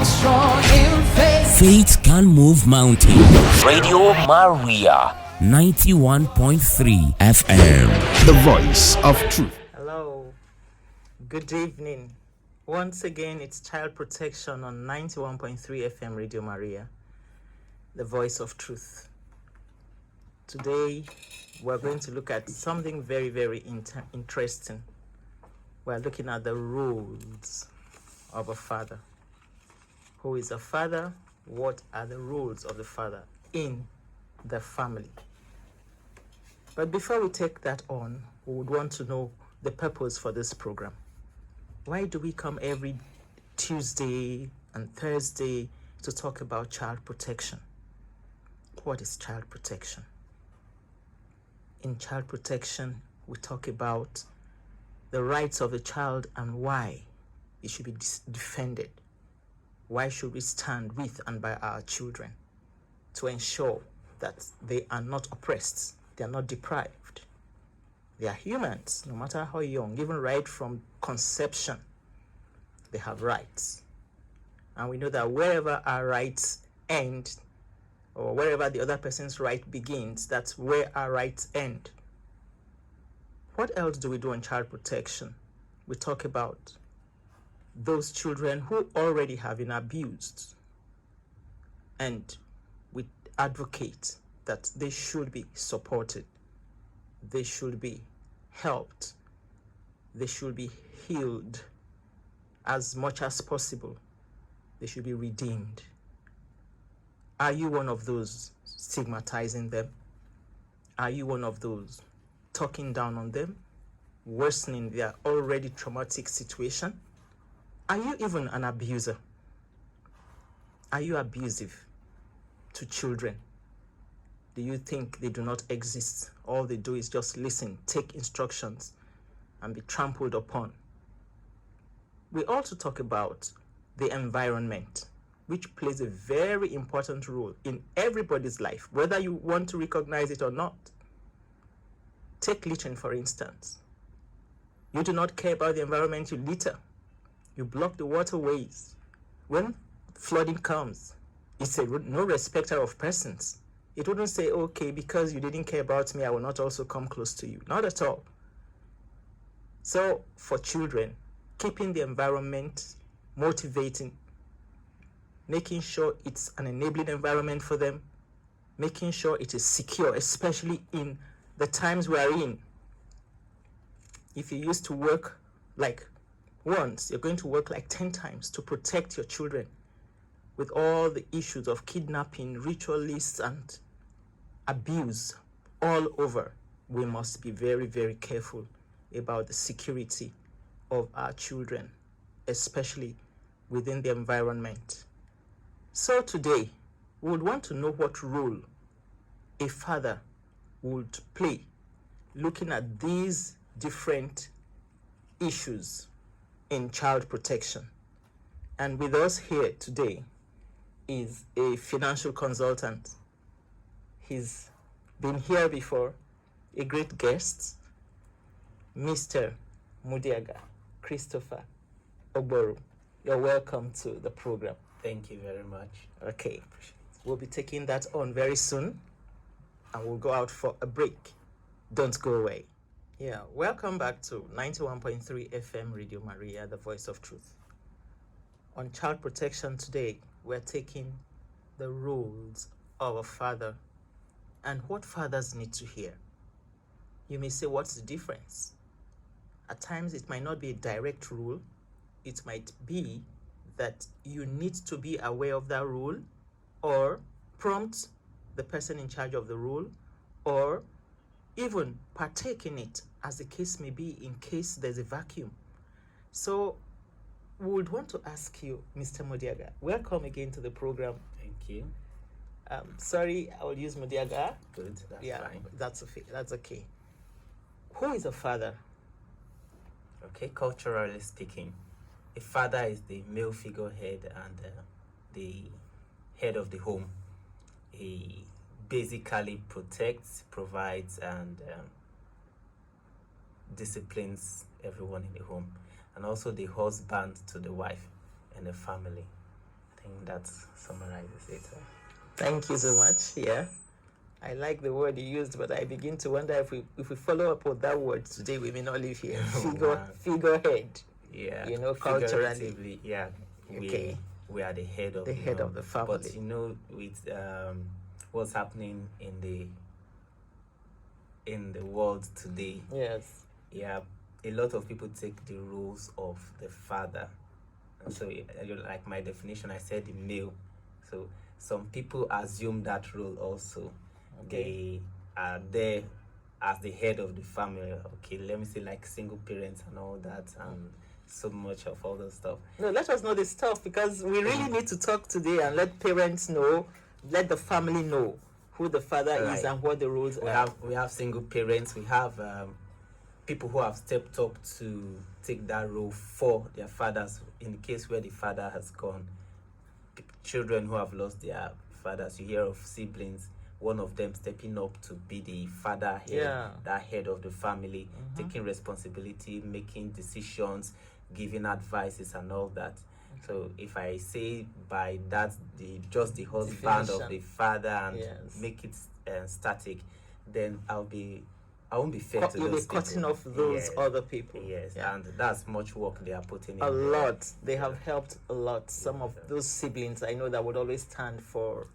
strong in faith. Faith can move mountains. Radio Maria, 91.3 FM. The voice of truth. Hello, good evening. Once again, it's Child Protection on 91.3 FM Radio Maria, the voice of truth. Today, we're going to look at something very, very interesting. We're looking at the roles of a father. Who is a father? What are the roles of the father in the family? But before we take that on, we would want to know the purpose for this program. Why do we come every Tuesday and Thursday to talk about child protection? What is child protection? In child protection, we talk about the rights of the child and why it should be defended. Why should we stand with and by our children to ensure that they are not oppressed, they are not deprived? They are humans, no matter how young, even right from conception, they have rights. And we know that wherever our rights end, or wherever the other person's right begins, that's where our rights end. What else do we do on child protection? We talk about those children who already have been abused, and we advocate that they should be supported, they should be helped, they should be healed as much as possible, they should be redeemed. Are you one of those stigmatizing them? Are you one of those talking down on them, worsening their already traumatic situation? Are you even an abuser? Are you abusive to children? Do you think they do not exist? All they do is just listen, take instructions, and be trampled upon. We also talk about the environment, which plays a very important role in everybody's life, whether you want to recognize it or not. Take littering, for instance. You do not care about the environment, you litter. You block the waterways. When flooding comes, it's no respecter of persons. It wouldn't say, okay, because you didn't care about me, I will not also come close to you. Not at all. So for children, keeping the environment motivating, making sure it's an enabling environment for them, making sure it is secure, especially in the times we are in. If you used to work like once, you're going to work like 10 times to protect your children with all the issues of kidnapping, ritualists, and abuse all over. We must be very, very careful about the security of our children, especially within the environment. So today, we would want to know what role a father would play looking at these different issues in child protection. And with us here today is a financial consultant. He's been here before, a great guest, Mr. Mudiaga, Christopher Ogboru. You're welcome to the program. Thank you very much. Okay, we'll be taking that on very soon, and we'll go out for a break. Don't go away. Yeah, welcome back to 91.3 FM Radio Maria, the voice of truth. On child protection today, we're taking the roles of a father and what fathers need to hear. You may say, what's the difference? At times, it might not be a direct rule. It might be that you need to be aware of that rule, or prompt the person in charge of the rule, or even partake in it, as the case may be, in case there's a vacuum. So we would want to ask you, Mr. Mudiaga, welcome again to the program. Thank you. Sorry, I will use Mudiaga. Good, that's fine. That's okay. Who is a father? Okay, culturally speaking, a father is the male figurehead and the head of the home. He basically protects, provides, and disciplines everyone in the home, and also the husband to the wife and the family. I think that summarizes it. Thank you so much. Yeah. I like the word you used, but I begin to wonder if we follow up with that word today, we may not live here. Wow. Figurehead. Yeah, You know, culturally. figuratively, yeah, Okay. we are the head of The head of the family. But with what's happening in the world today, Yes. yeah, a lot of people take the roles of the father, and so like my definition, I said the male. So some people assume that role also. Okay. They are there as the head of the family. Okay, let me say like single parents and all that, and so much of all those stuff. No, let us know this stuff, because we really need to talk today and let parents know, let the family know who the father is Right. and what the roles are. We have single parents. We have people who have stepped up to take that role for their fathers in the case where the father has gone. Children who have lost their fathers. You hear of siblings, one of them stepping up to be the father head, Yeah. that head of the family, taking responsibility, making decisions, giving advices and all that. So if I say by that just the husband of Definition. the father and Yes. make it static, then I won't be fair to You'll those be cutting people. off those Yes. other people. Yes, Yeah. and that's much work they are putting in. A there. lot. They have helped a lot. Some of those siblings I know that would always stand for.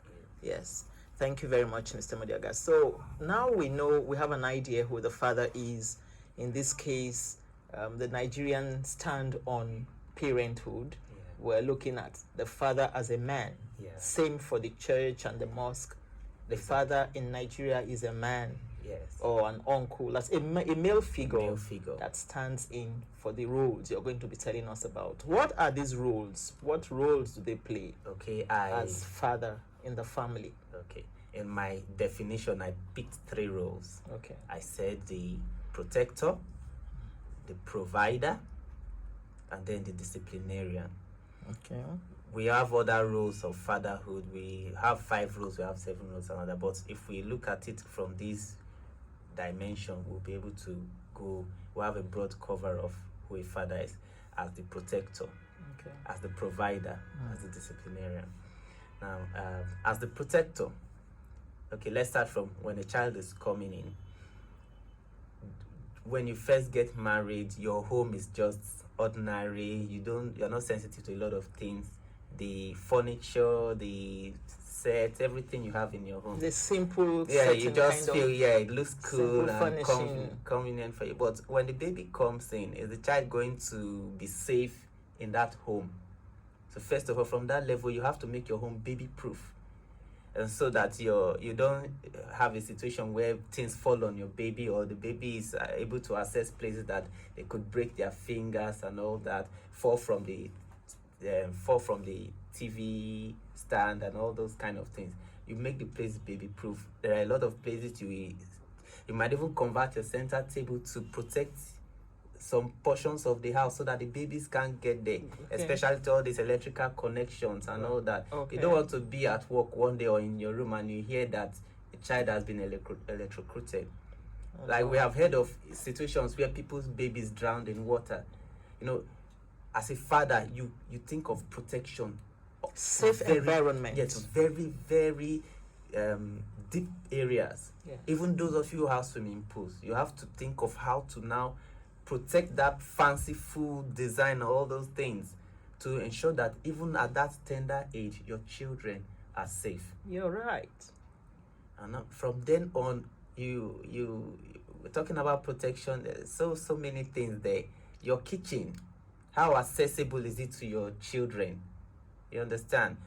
Yes. Thank you very much, Mr. Mudiaga. So now we know, we have an idea who the father is. In this case, the Nigerian stand on parenthood. Yeah. We're looking at the father as a man. Yeah. Same for the church and the mosque. The father in Nigeria is a man. Yes. Or an uncle. That's a male figure, Male figure. that stands in for the roles you're going to be telling us about. What are these roles? What roles do they play Okay, as father in the family? Okay. In my definition, I picked 3 roles. Okay. I said the protector, the provider, and then the disciplinarian. Okay. We have other roles of fatherhood. We have 5 roles, we have 7 roles, and other. But if we look at it from this dimension, we'll be able to we'll have a broad cover of who a father is, as the protector, Okay. as the provider, as the disciplinarian. Now, as the protector, okay, let's start from when a child is coming in. When you first get married, your home is just ordinary. You're not sensitive to a lot of things. The furniture, the set, everything you have in your home. The simple, Yeah, you certain just kind feel, of it looks cool simple and furnishing. convenient for you. But when the baby comes in, is the child going to be safe in that home? So first of all, from that level, you have to make your home baby proof, and so that you don't have a situation where things fall on your baby, or the baby is able to access places that they could break their fingers and all that, fall from the TV stand and all those kind of things. You make the place baby proof. There are a lot of places you might even convert your center table to protect some portions of the house so that the babies can't get there, especially to all these electrical connections and all that. You don't want to be at work one day or in your room and you hear that a child has been electrocuted. Like we have heard of situations where people's babies drowned in water. As a father, you think of protection, safe environment. Yes, very, very deep areas. Yes. Even those of you who have swimming pools, you have to think of how to now protect that fanciful design, all those things, to ensure that even at that tender age, your children are safe. You're right. And from then on, we're talking about protection. There's so many things there. Your kitchen, how accessible is it to your children? You understand?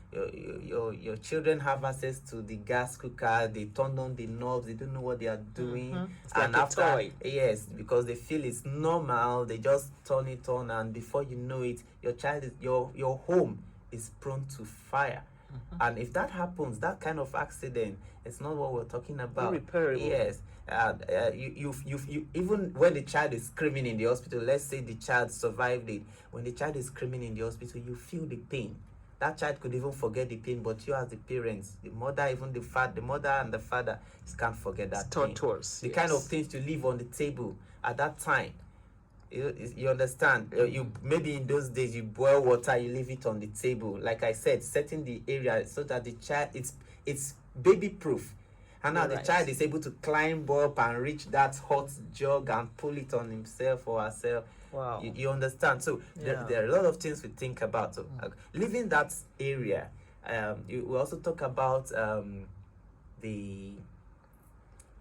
Your children have access to the gas cooker. They turn on the knobs. They don't know what they are doing. It's And like a after, toy. yes, because they feel it's normal, they just turn it on, and before you know it, your home is prone to fire. And if that happens, that kind of accident, it's not what we're talking about. Irreparable. Yes. You even when the child is screaming in the hospital, let's say the child survived it. When the child is screaming in the hospital, you feel the pain. That child could even forget the pain, but you as the parents, the mother, even the mother and the father, just can't forget that pain. Torturous. The kind of things you leave on the table at that time. You understand? You maybe in those days you boil water, you leave it on the table. Like I said, setting the area so that the child it's baby proof. And now the child is able to climb up and reach that hot jug and pull it on himself or herself. Wow. You understand? So there are a lot of things we think about. So leaving that area, we also talk about the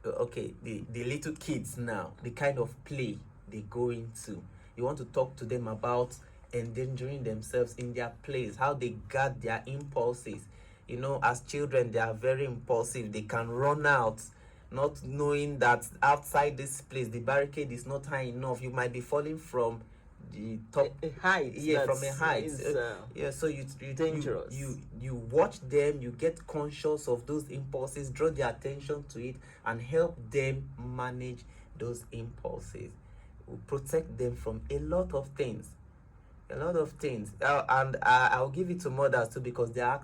little kids now, the kind of play they go into. You want to talk to them about endangering themselves in their plays, how they guard their impulses. You know, as children, they are very impulsive. They can run out, not knowing that outside this place, the barricade is not high enough. You might be falling from the top height. Yeah, from a height. So you dangerous. You watch them, you get conscious of those impulses, draw their attention to it, and help them manage those impulses. Protect them from a lot of things. And I'll give it to mothers too, because they're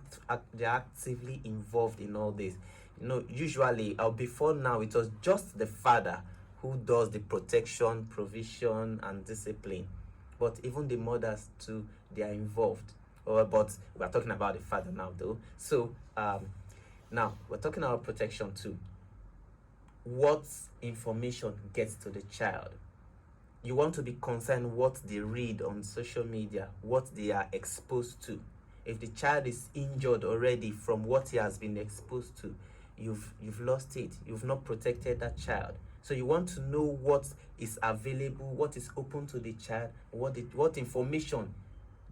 actively involved in all this. You know, usually before now it was just the father who does the protection, provision, and discipline, but even the mothers too, they are involved. But we're talking about the father now though. So now we're talking about protection too. What information gets to the child? You want to be concerned what they read on social media, what they are exposed to. If the child is injured already from what he has been exposed to, you've lost it. You've not protected that child. So you want to know what is available, what is open to the child, what information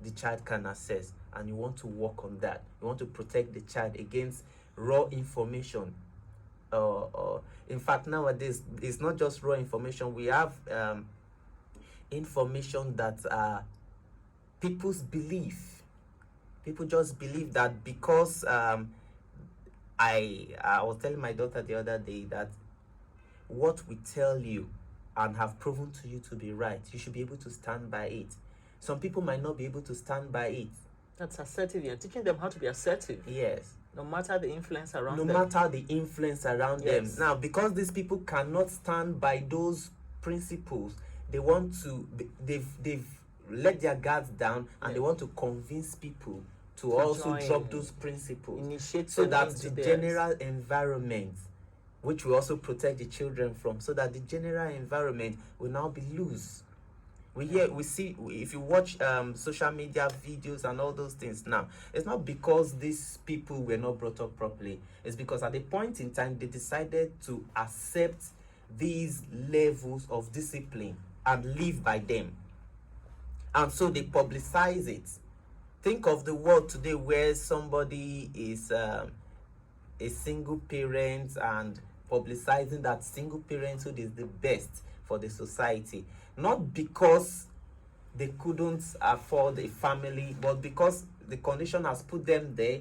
the child can access, and you want to work on that. You want to protect the child against raw information. In fact, nowadays it's not just raw information. We have information that people's belief. People just believe that because I was telling my daughter the other day that what we tell you and have proven to you to be right, you should be able to stand by it. Some people might not be able to stand by it. That's assertive. You're teaching them how to be assertive. Yes. No matter the influence around them. No matter the influence around them. Now, because these people cannot stand by those principles, they want to, they've let their guards down, and they want to convince people to also drop those principles. Initiate so that the general environment, which will also protect the children from, so that the general environment will now be loose. We see, if you watch social media videos and all those things now, it's not because these people were not brought up properly. It's because at a point in time, they decided to accept these levels of discipline and live by them. And so they publicize it. Think of the world today where somebody is a single parent and publicizing that single parenthood is the best for the society. Not because they couldn't afford a family, but because the condition has put them there.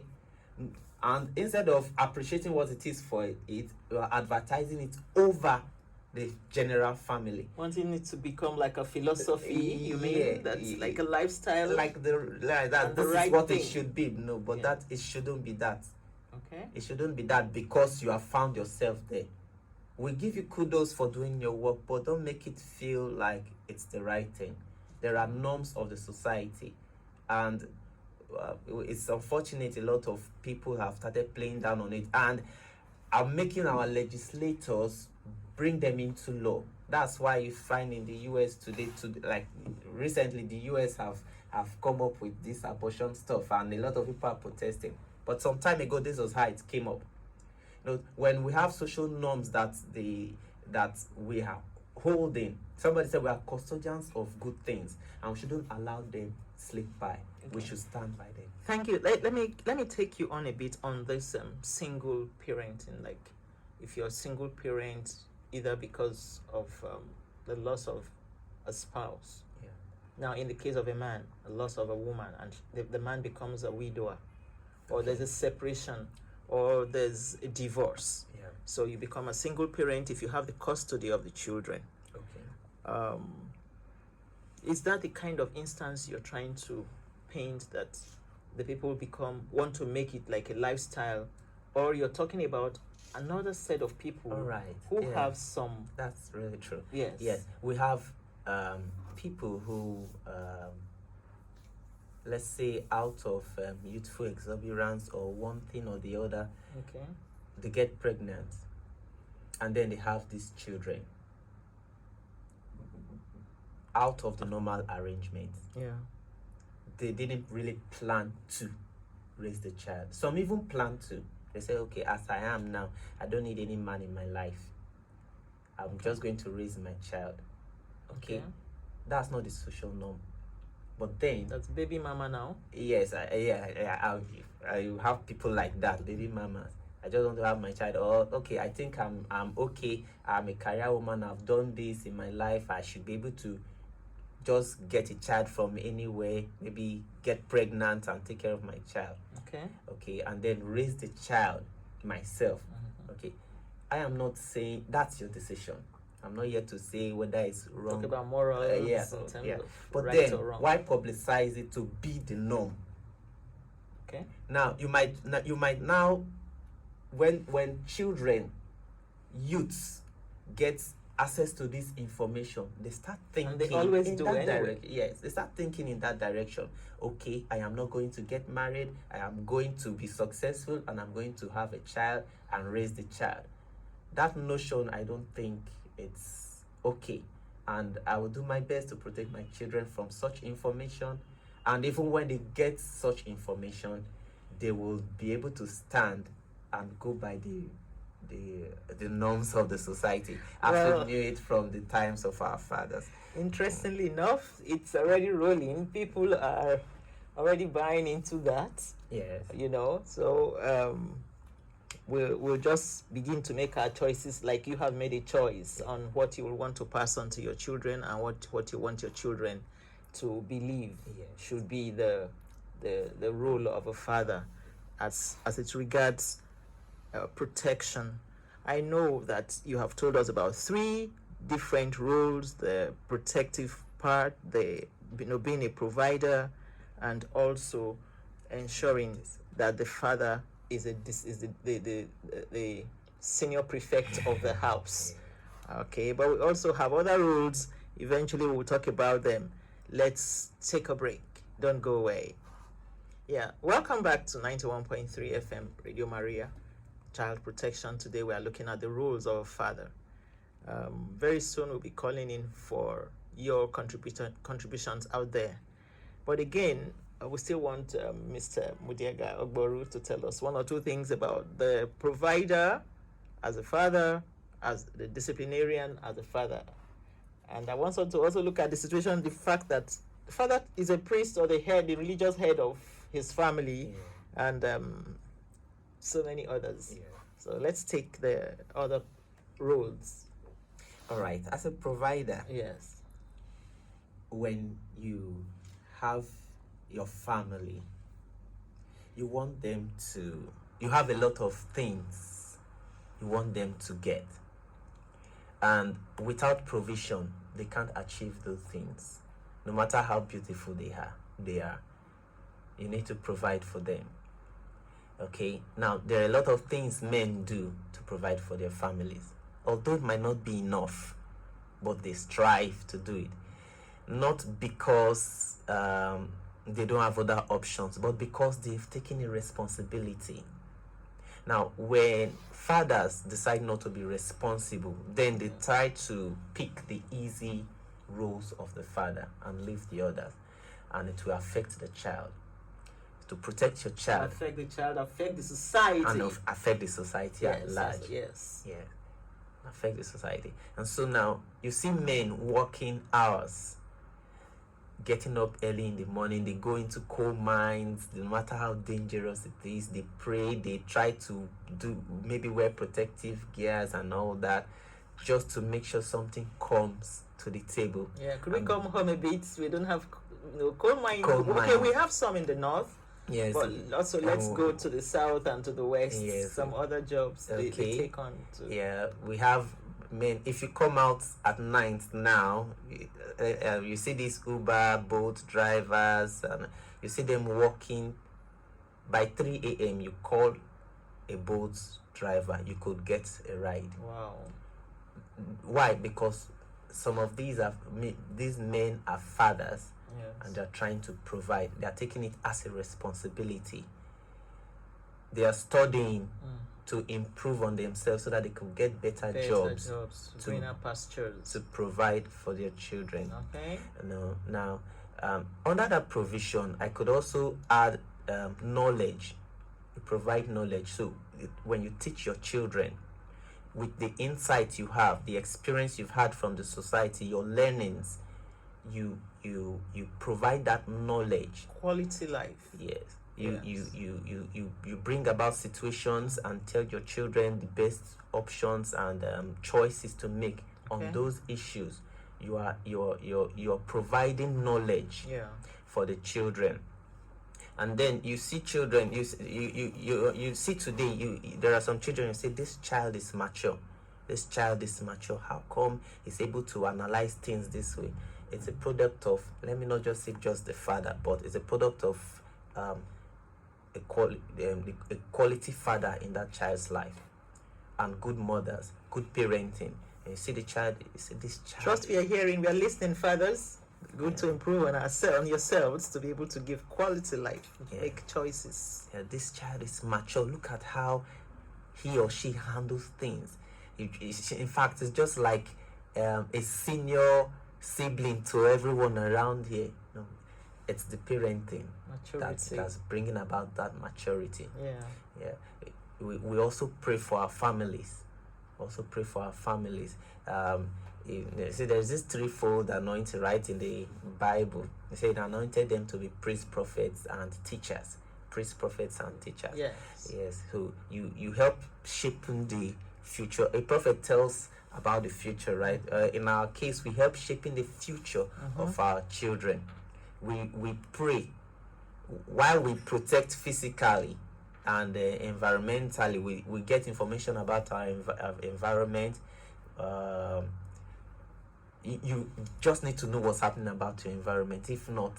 And instead of appreciating what it is for it, you are advertising it over the general family. Wanting it to become like a philosophy, you mean? That's like a lifestyle? Like that. This is what it should be. No, but that it shouldn't be that. Okay. It shouldn't be that because you have found yourself there. We give you kudos for doing your work, but don't make it feel like it's the right thing. There are norms of the society, and it's unfortunate a lot of people have started playing down on it and are making our legislators bring them into law. That's why you find in the US today, like recently, the US have come up with this abortion stuff, and a lot of people are protesting. But some time ago, this was how it came up. You know, when we have social norms that we are holding, somebody said we are custodians of good things, and we shouldn't allow them slip by. We should stand by them. Thank you. Let me take you on a bit on this single parenting. Like, if you're a single parent, either because of the loss of a spouse. Yeah. Now, in the case of a man, a loss of a woman, and the man becomes a widower, or there's a separation, or there's a divorce. Yeah. So you become a single parent if you have the custody of the children. Okay. Is that the kind of instance you're trying to paint, that the people want to make it like a lifestyle, or you're talking about another set of people All right. who have some... That's really true. Yes. We have people who, let's say, out of youthful exuberance or one thing or the other, Okay. they get pregnant and then they have these children out of the normal arrangement. Yeah. They didn't really plan to raise the child. Some even plan to. They say, okay, as I am now, I don't need any man in my life. I'm just going to raise my child. Okay? That's not the social norm. But then, That's baby mama now. yes, I have people like that, baby mamas. I just want to have my child. Or okay, I think I'm okay. I'm a career woman. I've done this in my life. I should be able to just get a child from anywhere. Maybe get pregnant and take care of my child. Okay. Okay, and then raise the child myself. Okay, I am not saying that's your decision. I'm not here to say whether it's wrong. Talk about morals in terms of But right then or wrong. why publicize it to be the norm? Okay. Now you might now, when children, youths get access to this information, they start thinking. And they always in do that anyway. direction. Yes, they start thinking in that direction. Okay, I am not going to get married. I am going to be successful, and I'm going to have a child and raise the child. That notion, I don't think it's okay, and I will do my best to protect my children from such information. And even when they get such information, they will be able to stand and go by the norms of the society, as Well, we knew it from the times of our fathers. Interestingly enough, it's already rolling. People are already buying into that. Yes. So we'll just begin to make our choices, like you have made a choice on what you will want to pass on to your children and what you want your children to believe Yes. should be the role of a father as it regards protection. I know that you have told us about 3 different roles: the protective part, the being a provider, and also ensuring that the father is the senior prefect of the house. Okay, but we also have other roles. Eventually we'll talk about them. Let's take a break. Don't go away. Yeah, welcome back to 91.3 FM Radio Maria, Child Protection. Today we are looking at the roles of a father. Very soon we'll be calling in for your contributions out there. But again, we still want Mr. Mudiaga Ogboru to tell us 1 or 2 things about the provider as a father, as the disciplinarian as a father. And I want us to also look at the situation, the fact that the father is a priest or the religious head of his family, and so many others. Yeah. So let's take the other roles. All right. As a provider, Yes. when you have your family, you want them to, you have a lot of things you want them to get, and without provision they can't achieve those things, no matter how beautiful they are. You need to provide for them. Okay, now there are a lot of things men do to provide for their families, although it might not be enough, but they strive to do it, not because they don't have other options, but because they've taken a responsibility. Now, when fathers decide not to be responsible, then they try to pick the easy roles of the father and leave the others, and it will affect the child. To protect your child, Affect the child, affect the society. and affect the society at large. Yes. Yeah, affect the society. And so now you see men working hours, getting up early in the morning. They go into coal mines, no matter how dangerous it is. They pray, they try to do, maybe wear protective gears and all that, just to make sure something comes to the table. Yeah, could we come home a bit? We don't have coal mine. Coal Okay, mine. we have some in the north. Yes. But also let's go to the south and to the west. Yes. Some other jobs they take on too. Yeah, we have men. If you come out at night now, you see these Uber boat drivers, and you see them walking. By 3 a.m. you call a boat driver, you could get a ride. Wow. Why? Because some of these men are fathers, Yes. and they're trying to provide. They are taking it as a responsibility. They are studying to improve on themselves so that they could get better jobs to- greener pastures. to provide for their children. Okay. Now, under that provision, I could also add knowledge. You provide knowledge. So when you teach your children, with the insight you have, the experience you've had from the society, your learnings, you provide that knowledge. Quality life. Yes. Yes. You bring about situations and tell your children the best options and choices to make Okay. on those issues. You're providing knowledge Yeah. for the children. And then you see children, you see today, there are some children, you say this child is mature. This child is mature. How come he's able to analyze things this way? It's a product of, let me not just say just the father, but it's a product of a quality father in that child's life, and good mothers, good parenting. And you see the child, you see this child. Trust we are hearing, we are listening, fathers. Good to improve on ourselves, on yourselves, to be able to give quality life, Yeah. make choices. Yeah, this child is mature. Look at how he or she handles things. In fact, it's just like a senior sibling to everyone around here. No, it's the parenting Maturity. that's bringing about that maturity. Yeah. Yeah, we also pray for our families. Also pray for our families. See, there's this threefold anointing right in the Bible. They say it anointed them to be priests, prophets, and teachers. Priests, prophets, and teachers. Yes. Yes. So you help shaping the future. A prophet tells about the future, right? In our case, we help shaping the future of our children. We pray while we protect physically and environmentally. We get information about our environment. You just need to know what's happening about your environment. If not,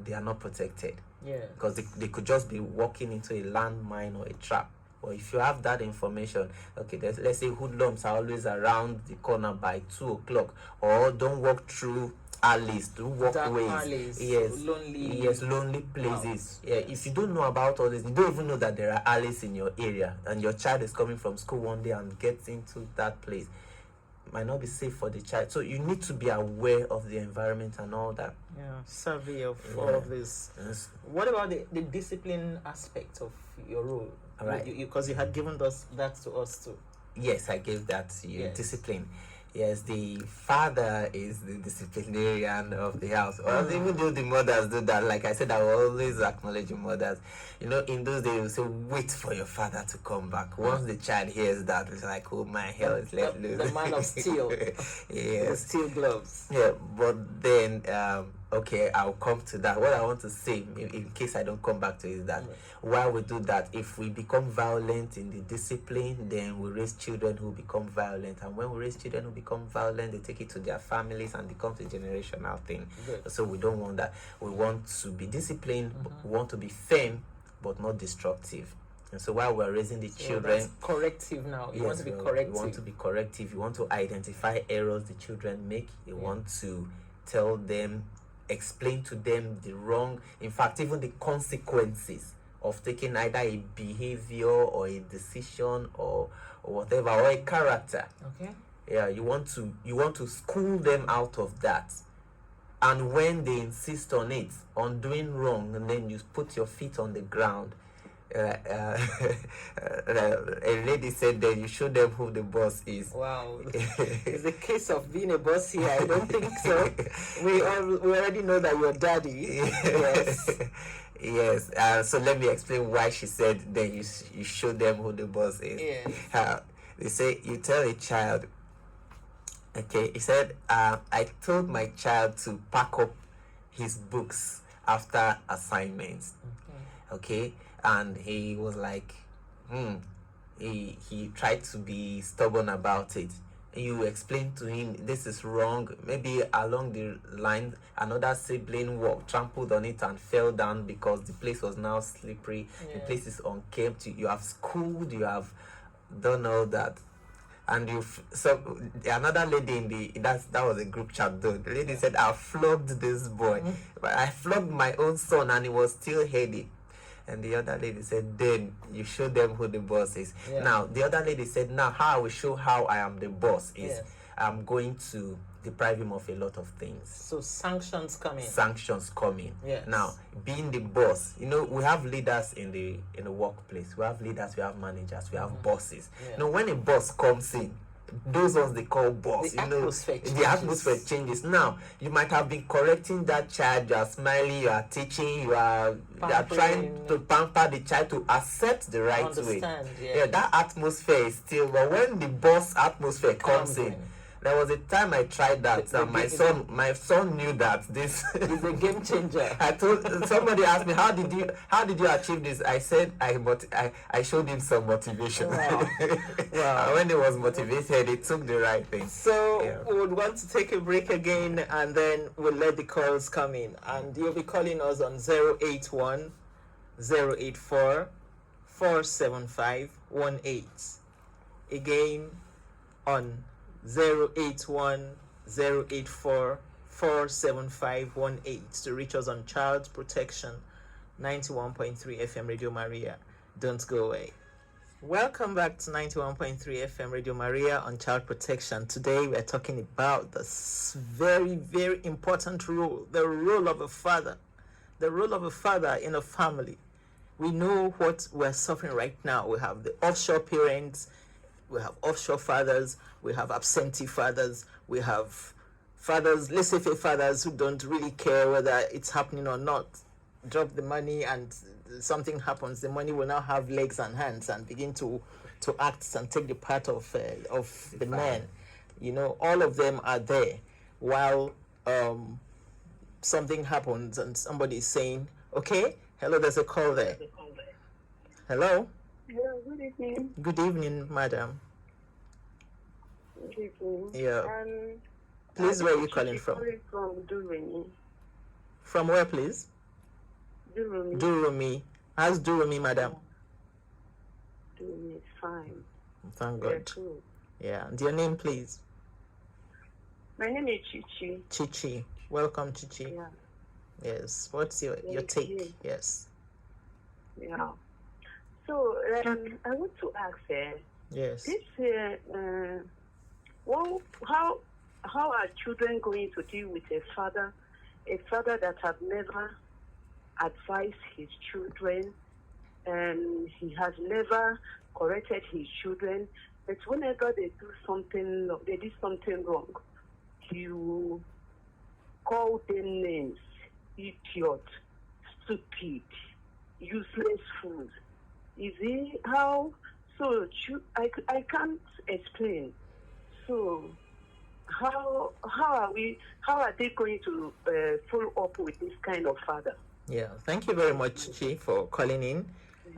they are not protected, Yeah. because they could just be walking into a landmine or a trap. Or if you have that information, okay, let's say hoodlums are always around the corner by 2 o'clock, or don't walk through alleys, through walkways. alleys, Yes, lonely yes, lonely places. house. Yeah, Yes. if you don't know about all this, you don't even know that there are alleys in your area, and your child is coming from school one day and gets into that place, might not be safe for the child. So you need to be aware of the environment and all that. Yeah. Survey of all Yeah. of this. Yes. What about the discipline aspect of your role? All right. Because you had given us that to us too. Yes, I gave that to you. Yes. Discipline. Yes, the father is the disciplinarian of the house. Well, even though the mothers do that, like I said, I will always acknowledge the mothers. You know, in those days, we say, wait for your father to come back. Once the child hears that, it's like, oh, my hell is let loose. The man of steel. The Yes. steel gloves. Yeah, but then, okay, I'll come to that. What I want to say, in case I don't come back to it, is that while we do that, if we become violent in the discipline, then we raise children who become violent. And when we raise children who become violent, they take it to their families and becomes a generational thing. Good. So we don't want that. We want to be disciplined, we want to be firm, but not destructive. And so while we're raising the So children, that's corrective now. You want yes, to be well, corrective. You want to be corrective. You want to identify errors the children make. You want to tell them, explain to them the wrong, in fact, even the consequences of taking either a behavior or a decision or whatever, or a character. Okay. Yeah, you want to school them out of that. And when they insist on it, on doing wrong, and then you put your feet on the ground. A lady said that you show them who the boss is. Wow. It's a case of being a boss here. I don't think so. We already know that you're daddy. Yes. Yes. So let me explain why she said then you show them who the boss is. Yes. They say you tell a child. Okay, he said, I told my child to pack up his books after assignments. Okay, and he was like, he tried to be stubborn about it. You explain to him this is wrong. Maybe along the line, another sibling trampled on it and fell down because the place was now slippery. The place is unkempt. You have schooled, you have done all that. and so another lady in that was a group chat though. The lady said, I flogged this boy, but I flogged my own son and he was still heady. And the other lady said, then you show them who the boss is. Yeah. Now the other lady said, now how I will show how I am the boss is Yes. I'm going to deprive him of a lot of things. So sanctions coming. Sanctions coming. Yes. Now, being the boss, we have leaders in the workplace. We have leaders, we have managers, we have bosses. Yeah. When a boss comes in, those ones they call boss. The atmosphere changes. The atmosphere changes. Now, you might have been correcting that child, you are smiling, you are teaching, you are trying to pamper the child to accept the right way. Yeah. That atmosphere is still, but when the boss atmosphere comes in, there was a time I tried that. My son knew that this is a game changer. I told somebody asked me, how did you achieve this? I said I showed him some motivation. Wow. Wow. And when he was motivated, he took the right thing. So we would want to take a break again, and then we'll let the calls come in. And you'll be calling us on 081 084 47518. Again on 081 084 47518 to reach us on Child Protection 91.3 FM Radio Maria. Don't go away. Welcome back to 91.3 FM Radio Maria on Child Protection. Today we are talking about this very, very important role, the role of a father. The role of a father in a family. We know what we're suffering right now. We have the offshore parents, we have offshore fathers, we have absentee fathers, we have fathers, laissez-faire fathers who don't really care whether it's happening or not. Drop the money and something happens, the money will now have legs and hands and begin to act and take the part of the man. All of them are there while something happens and somebody is saying, okay, hello, there's a call there. Hello? Hello, good evening. Good evening, madam. Good evening. Yeah. Please, where are you calling from? From Durumi. From where, please? Durumi. Durumi. How's Durumi, madam? Durumi is fine. Thank They're God. cool. Yeah. And your name, please? My name is Chichi. Chichi. Welcome, Chichi. Yeah. Yes. What's your Thank take? you. Yes. Yeah. So, I want to ask Yes. this, how are children going to deal with a father that have never advised his children, and he has never corrected his children, but whenever they did something wrong, he will call them names: idiot, stupid, useless fools. Is it how? So I can't explain. So how are they going to follow up with this kind of father? Yeah. Thank you very much, Chichi, for calling in.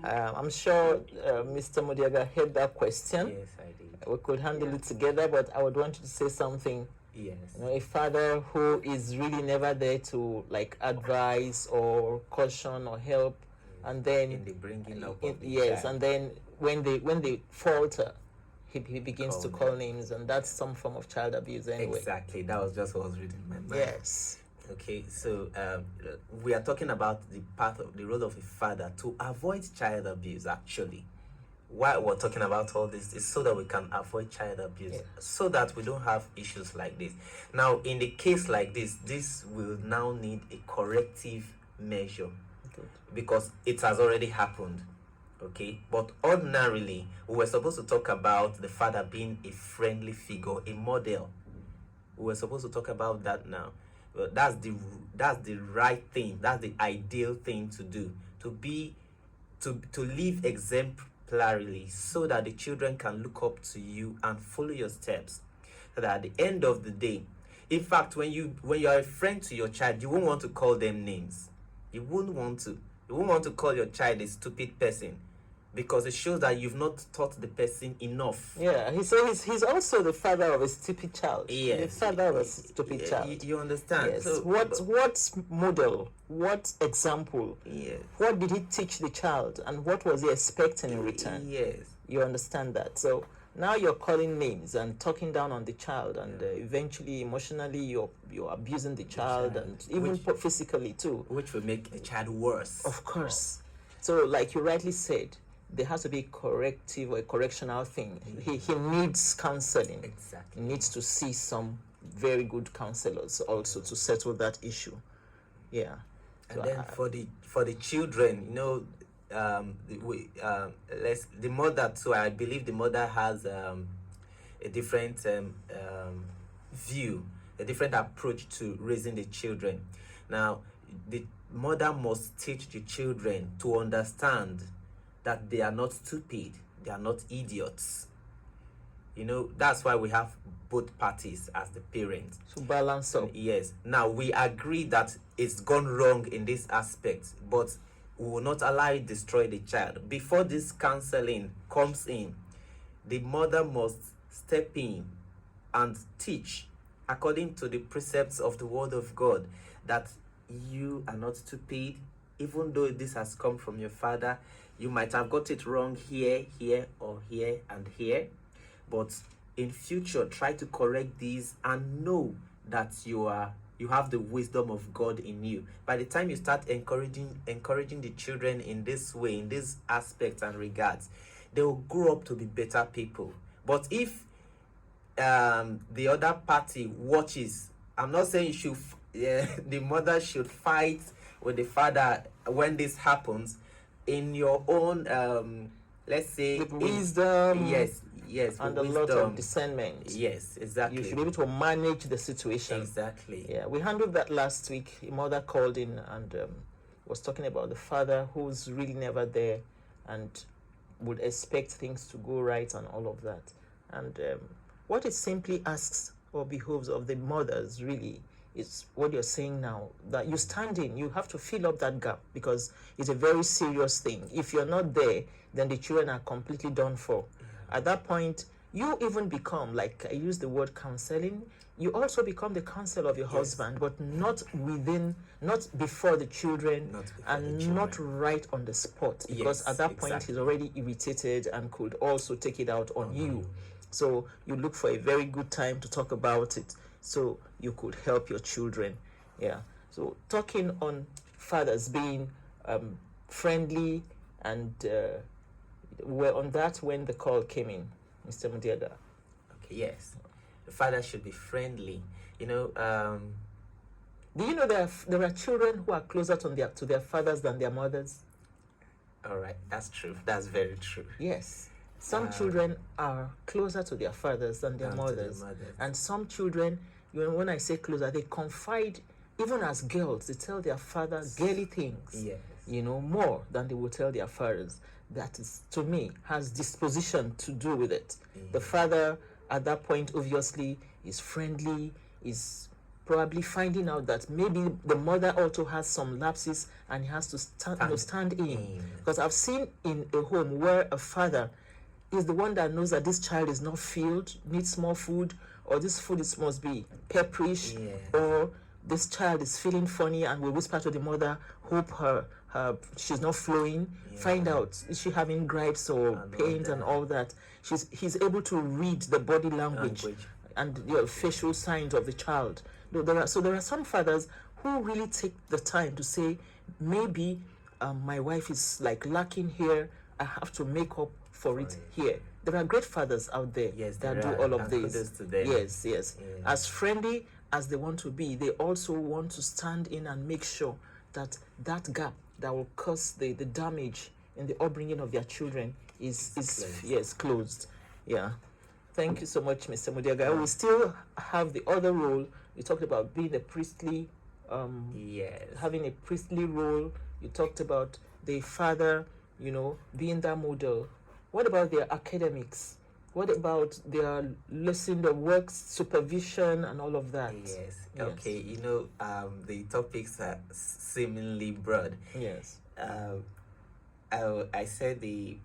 I'm sure Mr. Mudiaga heard that question. Yes, I did. We could handle it together, but I would want you to say something. Yes. A father who is really never there to advise or caution or help, and then In the bringing up of the yes, child. and then when they falter, he begins to call names, and that's some form of child abuse anyway. Exactly. That was just what I was reading in my mind. Yes. Okay, so we are talking about the role of a father to avoid child abuse. Actually, why we're talking about all this is so that we can avoid child abuse, so that we don't have issues like this. Now, in the case like this will now need a corrective measure because it has already happened. Okay, but ordinarily we were supposed to talk about the father being a friendly figure, a model. We were supposed to talk about that now. Well, that's the right thing. That's the ideal thing to do. To live exemplarily, so that the children can look up to you and follow your steps. So that at the end of the day, in fact, when you are a friend to your child, you won't want to call them names. You won't want to call your child a stupid person, because it shows that you've not taught the person enough. Yeah, he's also the father of a stupid child. Yes. The father of a stupid child. You understand? Yes. So, what model, what example, yes. what did he teach the child, and what was he expecting in return? Yes. You understand that? So Now you're calling names and talking down on the child, and eventually emotionally you're abusing the child, and even physically too. Which will make the child worse. Of course. So, like you rightly said, there has to be corrective or a correctional thing. He needs counseling. Exactly. He needs to see some very good counselors also to settle that issue. Yeah. And then for the children, the mother too. I believe the mother has a different view, a different approach to raising the children. Now, the mother must teach the children to understand that they are not stupid, they are not idiots. That's why we have both parties as the parents. To balance up. Yes. Now, we agree that it's gone wrong in this aspect, but we will not allow it destroy the child. Before this counseling comes in, the mother must step in and teach according to the precepts of the Word of God that you are not stupid. Even though this has come from your father, you might have got it wrong here, or here, and here. But in future, try to correct these and know that you have the wisdom of God in you. By the time you start encouraging the children in this way, in this aspect and regards, they will grow up to be better people. But if the other party watches, I'm not saying the mother should fight with the father when this happens. In your own let's say with wisdom, yes, and a lot of discernment. Yes, exactly. You should be able to manage the situation. Exactly. Yeah, we handled that last week. A mother called in and was talking about the father who's really never there and would expect things to go right and all of that. And what it simply asks or behoves of the mothers really is what you're saying now, that you stand in, you have to fill up that gap, because it's a very serious thing. If you're not there, then the children are completely done for. At that point, you even become, like I use the word counseling, you also become the counsel of your husband, but not before the children, not right on the spot, because at that point he's already irritated and could also take it out on you. So you look for a very good time to talk about it, so you could help your children. Yeah. So talking on fathers being friendly, and we're on that when the call came in, Mr. Mudiaga. Okay, yes. The father should be friendly. Do you know there are children who are closer to their fathers than their mothers? All right, that's true. That's very true. Yes. Some children are closer to their fathers than their mothers. And some children, when I say closer, they confide, even as girls, they tell their father girly things, yes, more than they will tell their fathers. That is, to me, has disposition to do with it. The father, at that point, obviously, is friendly, is probably finding out that maybe the mother also has some lapses, and he has to stand in. Because I've seen in a home where a father is the one that knows that this child is not filled, needs more food, or this food must be pepperish, or this child is feeling funny and will whisper to the mother, hope she's not flowing, find out, is she having gripes or pains and all that. He's able to read the body language and the facial signs of the child. There are some fathers who really take the time to say, maybe my wife is like lacking here, I have to make up for it here. There are great fathers out there that do all of this. Yes. As friendly as they want to be, they also want to stand in and make sure that that gap that will cause the damage in the upbringing of their children is closed. Yeah. Thank you so much, Mr. Mudiaga. We still have the other role. You talked about being a priestly, having a priestly role. You talked about the father, being that model. What about their academics? What about their lesson, the work supervision, and all of that? Yes. Okay. The topics are seemingly broad. Yes. I said the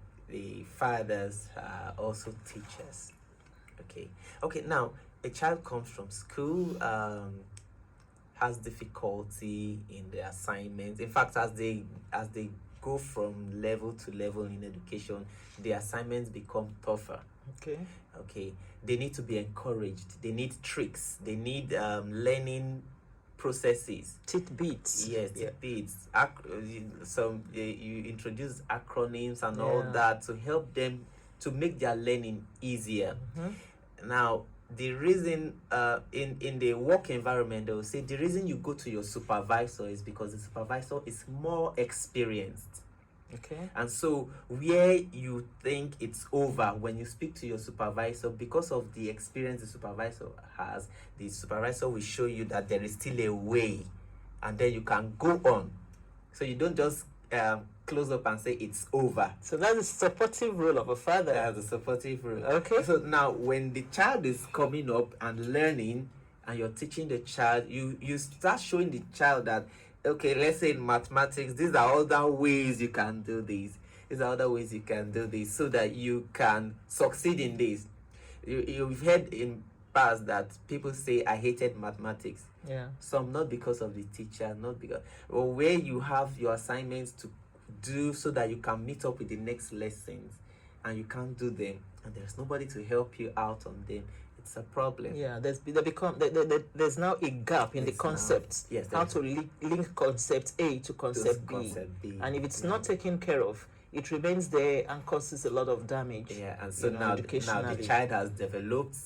fathers are also teachers. Okay. Now, a child comes from school, has difficulty in the assignments. In fact, as they go from level to level in education, the assignments become tougher. Okay, they need to be encouraged. They need tricks. They need learning processes. Tidbits. Yes, tidbits. You introduce acronyms and all that to help them to make their learning easier. Now, the reason in the work environment, they will say the reason you go to your supervisor is because the supervisor is more experienced. Okay. And so where you think it's over when you speak to your supervisor, because of the experience the supervisor has, the supervisor will show you that there is still a way, and then you can go on. So you don't just close up and say it's over. So that's the supportive role of a father. That's the supportive role. Okay. So now when the child is coming up and learning, and you're teaching the child, you start showing the child that, okay, let's say in mathematics, these are other ways you can do this. These are other ways you can do this so that you can succeed in this. You've heard in past that people say, I hated mathematics. Yeah. Some not because of the teacher, not because, or where you have your assignments to do so that you can meet up with the next lessons and you can't do them and there's nobody to help you out on them. It's a problem. Yeah, there's now a gap in the concepts. Yes, how to link concept A to concept B. And if it's not taken care of, it remains there and causes a lot of damage. Yeah, and so now the child has developed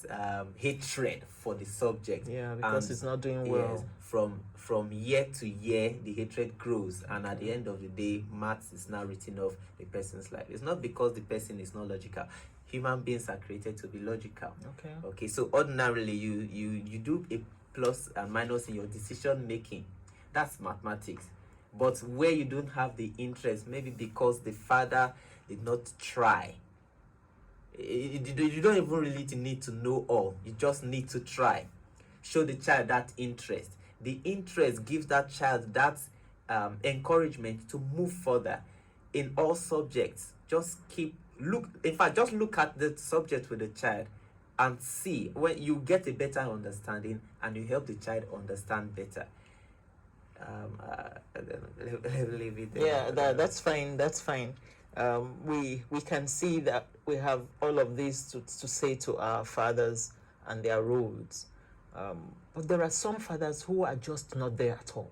hatred for the subject. Yeah, because it's not doing well. Yes, from year to year, the hatred grows, and at the end of the day, maths is now written off the person's life. It's not because the person is not logical. Human beings are created to be logical. Okay. So ordinarily, you do a plus and minus in your decision making. That's mathematics. But where you don't have the interest, maybe because the father did not try. You don't even really need to know all. You just need to try. Show the child that interest. The interest gives that child that encouragement to move further in all subjects. Just look at the subject with the child and see when you get a better understanding and you help the child understand better. Leave it there. Yeah, that's fine. We can see that we have all of this to say to our fathers and their roles, but there are some fathers who are just not there at all.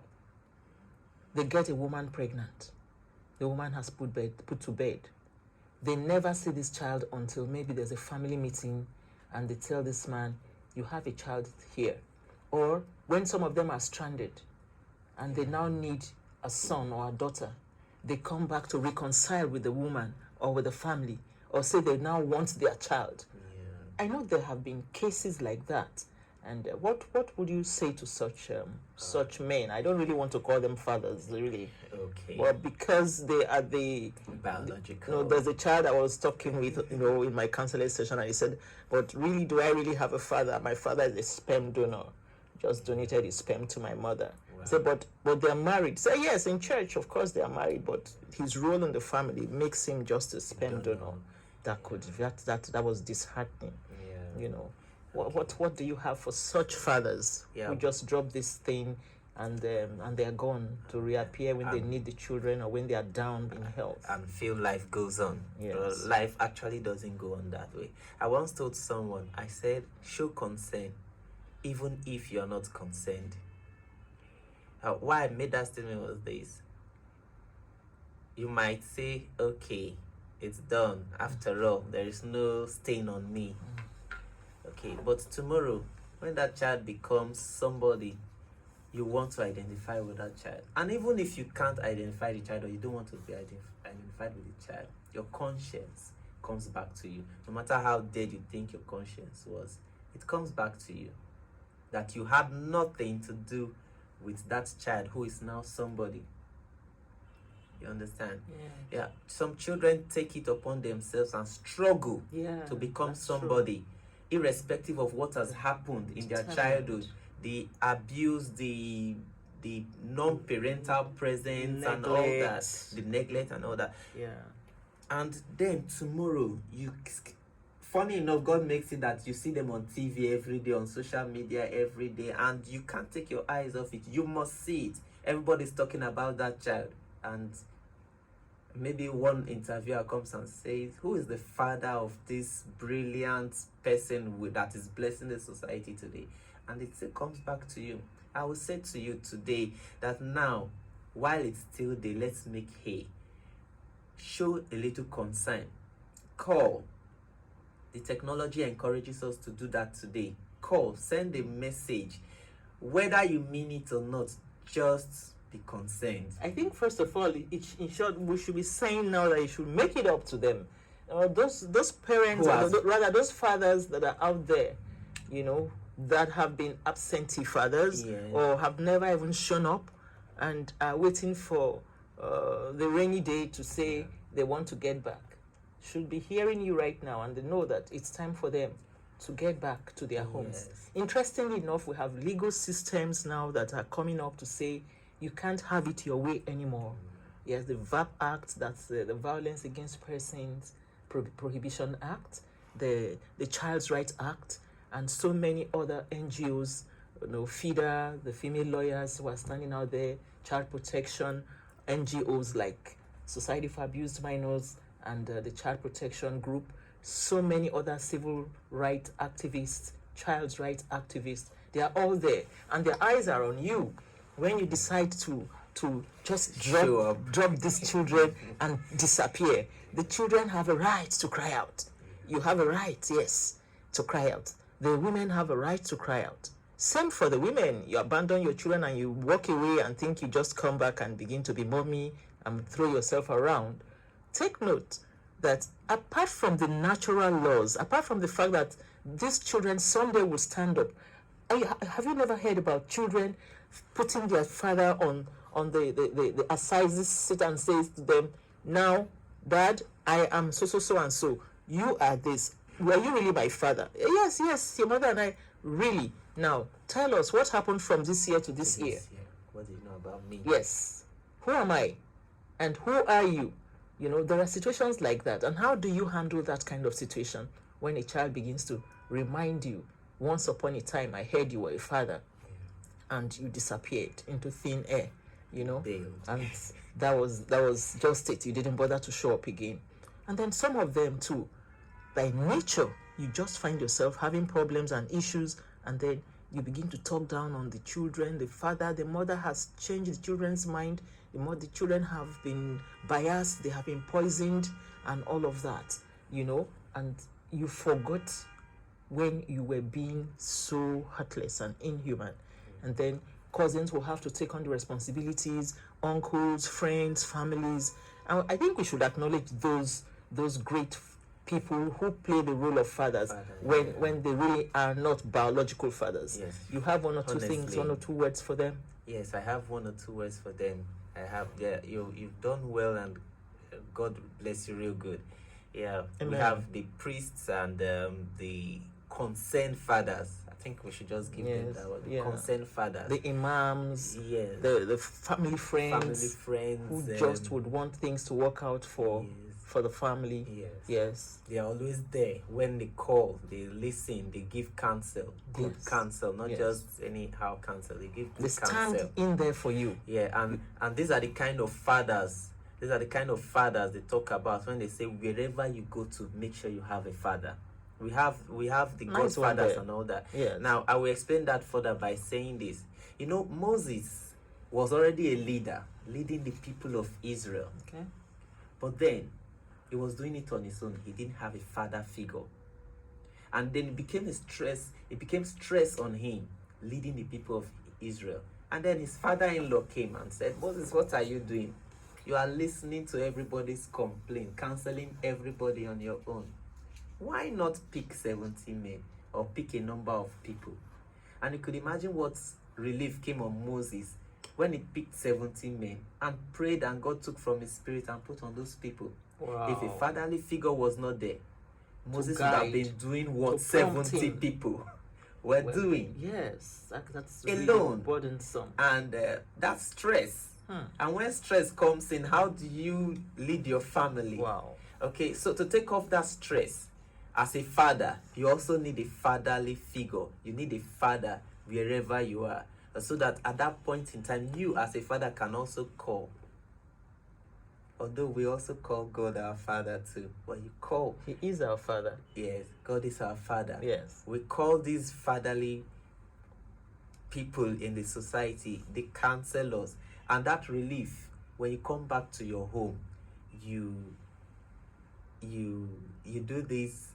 They get a woman pregnant, the woman has put to bed. They never see this child until maybe there's a family meeting and they tell this man, you have a child here. Or when some of them are stranded and they now need a son or a daughter, they come back to reconcile with the woman or with the family, or say they now want their child. I know there have been cases like that. And what would you say to such men? I don't really want to call them fathers, really. Okay. Well, because they are the biological. There's a child I was talking with, in my counseling session, and he said, "But really, do I really have a father? My father is a sperm donor. Just donated his sperm to my mother." Wow. I said, "But they are married." Say, "Yes, in church, of course, they are married, but his role in the family makes him just a sperm donor." That was disheartening. Yeah. What do you have for such fathers who just drop this thing and they are gone to reappear when they need the children or when they are down in health and feel life goes on? Yes. Life actually doesn't go on that way. I once told someone, I said, show concern even if you're not concerned. Why I made that statement was this: you might say, okay, it's done, after all, there is no stain on me. Okay, but tomorrow, when that child becomes somebody, you want to identify with that child. And even if you can't identify the child, or you don't want to be identified with the child, your conscience comes back to you. No matter how dead you think your conscience was, it comes back to you. That you had nothing to do with that child who is now somebody. You understand? Yeah. Some children take it upon themselves and struggle to become somebody. True. Irrespective of what has happened in their childhood, the abuse, the non-parental presence and all that, the neglect and all that. Yeah. And then tomorrow, funny enough, God makes it that you see them on TV every day, on social media every day, and you can't take your eyes off it. You must see it. Everybody's talking about that child, and maybe one interviewer comes and says, who is the father of this brilliant person that is blessing the society today? And it still comes back to you. I will say to you today that now, while it's still day, let's make hay. Show a little concern. Call. The technology encourages us to do that today. Call, send a message. Whether you mean it or not, just be concerned. I think first of all, in short, we should be saying now that you should make it up to them. Those parents, rather those fathers that are out there, that have been absentee fathers, or have never even shown up and are waiting for the rainy day to say they want to get back, should be hearing you right now, and they know that it's time for them to get back to their homes. Interestingly enough, we have legal systems now that are coming up to say you can't have it your way anymore. Yes, the VAP Act, that's the Violence Against Persons Prohibition Act, the Child's Rights Act, and so many other NGOs, FIDA, the female lawyers who are standing out there, child protection, NGOs like Society for Abused Minors and the Child Protection Group, so many other civil rights activists, child's rights activists. They are all there, and their eyes are on you when you decide to just drop these children and disappear. The children have a right to cry out. You have a right, yes, to cry out. The women have a right to cry out. Same for the women. You abandon your children and you walk away and think you just come back and begin to be mommy and throw yourself around. Take note that apart from the natural laws, apart from the fact that these children someday will stand up, have you never heard about children putting their father on the assizes, sit and says to them, now, Dad, I am so and so. You are this. Were you really my father? Yes, your mother and I, really. Now, tell us what happened from this year to this year. What do you know about me? Yes. Who am I? And who are you? There are situations like that. And how do you handle that kind of situation when a child begins to remind you, once upon a time, I heard you were a father, and you disappeared into thin air, Bailed. and that was just it. You didn't bother to show up again. And then some of them too, by nature, you just find yourself having problems and issues, and then you begin to talk down on the children. The father, the mother has changed the children's mind. The children have been biased, they have been poisoned, and all of that, and you forgot when you were being so heartless and inhuman. And then cousins will have to take on the responsibilities, uncles, friends, families. And I think we should acknowledge those great people who play the role of fathers when they really are not biological fathers. Yes. You have one or two things, one or two words for them? Yes, I have one or two words for them. I have you've done well, and God bless you real good. Yeah. Amen. We have the priests and the concerned fathers. I think we should just give them that word. The concerned fathers. The imams, yes. The family friends who just would want things to work out for the family. Yes. They are always there. When they call, they listen, they give counsel. Good counsel, not just anyhow counsel. They give good counsel. They stand in there for you. Yeah, and these are the kind of fathers. These are the kind of fathers they talk about when they say wherever you go to, make sure you have a father. We have the Nice godfathers and all that. Yes. Now I will explain that further by saying this. Moses was already a leader, leading the people of Israel. Okay. But then he was doing it on his own. He didn't have a father figure. And then it became stress on him, leading the people of Israel. And then his father-in-law came and said, Moses, what are you doing? You are listening to everybody's complaint, counseling everybody on your own. Why not pick 70 men or pick a number of people? And you could imagine what relief came on Moses when he picked 70 men and prayed, and God took from his spirit and put on those people. Wow. If a fatherly figure was not there, Moses would have been doing what 70 people were doing. Yes, that's alone, really burdensome. And that's stress. And when stress comes in, how do you lead your family? Wow. Okay, so to take off that stress, as a father, you also need a fatherly figure. You need a father wherever you are, so that at that point in time, you as a father can also call although we also call God our Father too, but He is our Father. yes, God is our Father. Yes. We call these fatherly people in the society the counselors, and that relief, when you come back to your home, you do this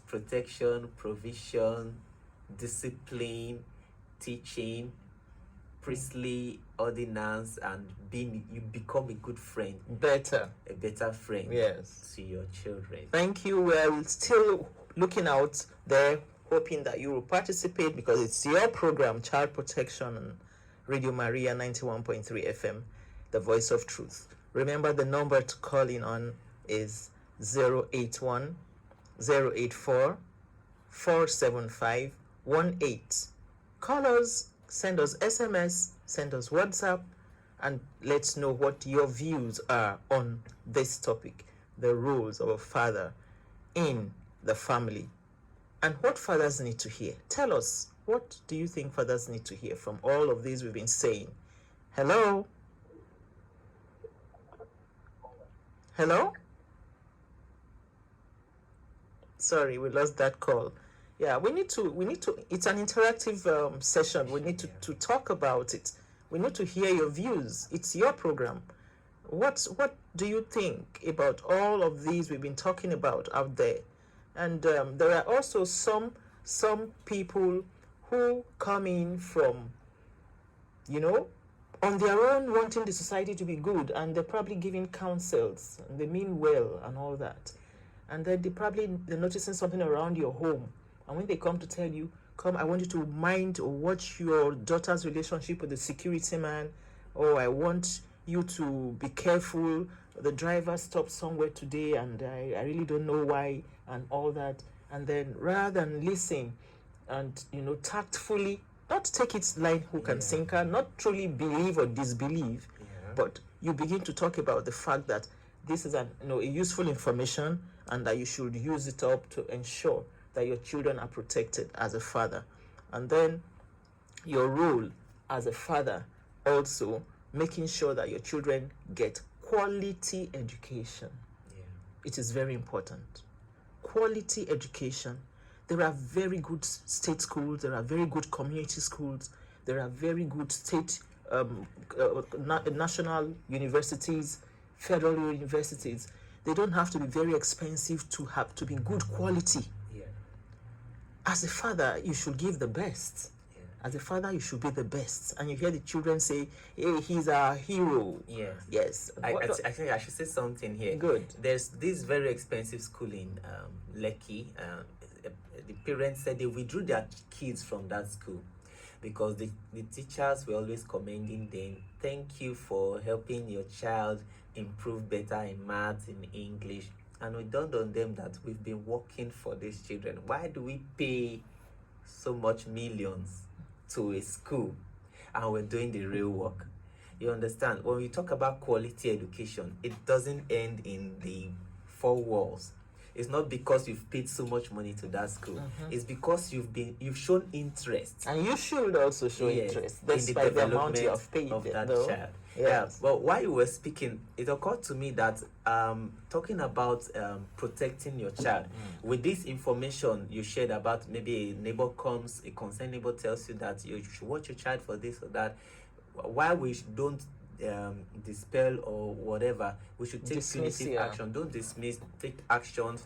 protection, provision, discipline, teaching, priestly ordinance, and you become a good friend, a better friend, Yes. to your children. Thank you. We're still looking out there, hoping that you will participate, because it's your program, Child Protection, on Radio Maria 91.3 FM, the voice of truth. Remember, the number to call in on is 081 084 47518. Call us, send us SMS, send us WhatsApp, and let's know what your views are on this topic, the roles of a father in the family, and what fathers need to hear. Tell us, what do you think fathers need to hear from all of these we've been saying? Hello? Hello? Sorry, we lost that call. Yeah, we need to, it's an interactive session. We need to talk about it. We need to hear your views. It's your program. What do you think about all of these we've been talking about out there? And there are also some people who come in from, on their own, wanting the society to be good, and they're probably giving counsels, and they mean well and all that. And then they're noticing something around your home. And when they come to tell you, come, I want you to mind or watch your daughter's relationship with the security man, or I want you to be careful, the driver stopped somewhere today and I really don't know why, and all that. And then rather than listen and, tactfully, not take it line, hook and sinker, not truly believe or disbelieve, but you begin to talk about the fact that this is a useful information, and that you should use it up to ensure that your children are protected as a father. And then your role as a father, also making sure that your children get quality education. It is very important. Quality education. There are very good state schools, there are very good community schools, there are very good state national universities, federal universities. They don't have to be very expensive to be good quality. As a father, you should give the best. As a father, you should be the best. And you hear the children say, hey, he's our hero. Yes. I think I should say something here. Good. There's this very expensive school in Lekki. The parents said they withdrew their kids from that school because the teachers were always commending them. Thank you for helping your child improve better in maths, in English. And it dawned on them that we've been working for these children. Why do we pay so much millions to a school and we're doing the real work? You understand? When we talk about quality education, it doesn't end in the four walls. It's not because you've paid so much money to that school. It's because you've shown interest. And you should also show interest, despite the amount you have paid of that child. Yes. Well, while you were speaking, it occurred to me that talking about protecting your child, with this information you shared about, maybe a neighbor comes, a concerned neighbor tells you that you should watch your child for this or that, why we don't dispel or whatever, we should take punitive action. Don't dismiss, take actions,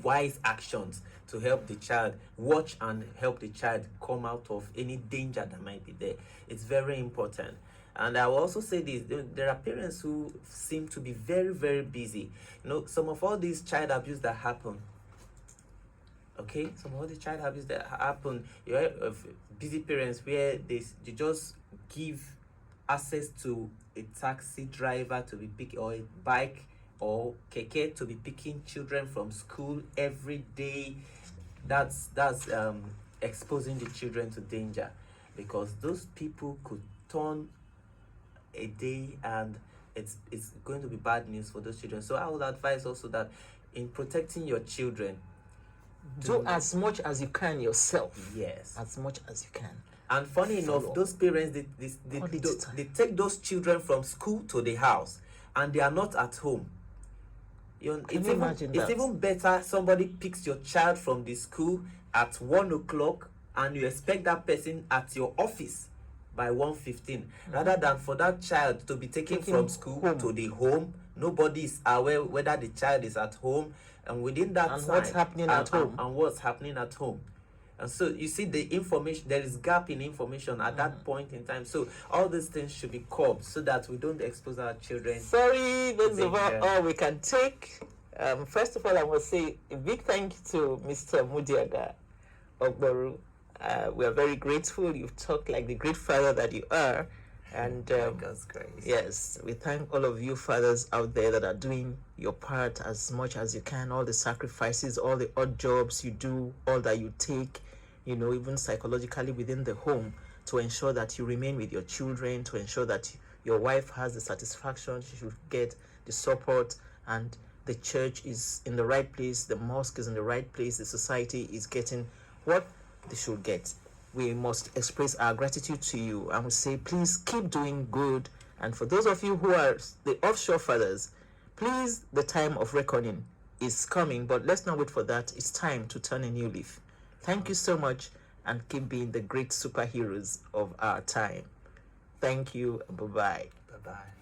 wise actions to help the child, watch and help the child come out of any danger that might be there. It's very important. And I will also say this, there are parents who seem to be very, very busy. Some of all these child abuse that happen, some of all the child abuse that happen, you have busy parents where they just give access to a taxi driver to be picking, or a bike or keke to be picking children from school every day. That's exposing the children to danger, because those people could turn a day and it's going to be bad news for those children. So I would advise also that in protecting your children, do as much as you can yourself. Yes. As much as you can. And funny enough, those parents they take those children from school to the house, and they are not at home. It's even better somebody picks your child from the school at 1 o'clock, and you expect that person at your office by 1:15, rather than for that child to be taken from school to the home. Nobody is aware whether the child is at home, and within that time, what's happening at home, and what's happening at home. And so you see the information, there is gap in information at that point in time. So all these things should be curbed so that we don't expose our children. Sorry, that's about all we can take. First of all, I must say a big thank you to Mr. Mudiaga, Ogboru. We are very grateful. You've talked like the great father that you are. And God's grace. Yes, we thank all of you fathers out there that are doing your part as much as you can, all the sacrifices, all the odd jobs you do, all that you take, even psychologically within the home, to ensure that you remain with your children, to ensure that your wife has the satisfaction she should get, the support, and the church is in the right place, the mosque is in the right place, the society is getting what they should get. We must express our gratitude to you, and we say, please keep doing good. And for those of you who are the offshore fathers, please, the time of reckoning is coming, but let's not wait for that. It's time to turn a new leaf. Thank you so much, and keep being the great superheroes of our time. Thank you. Bye-bye. Bye-bye.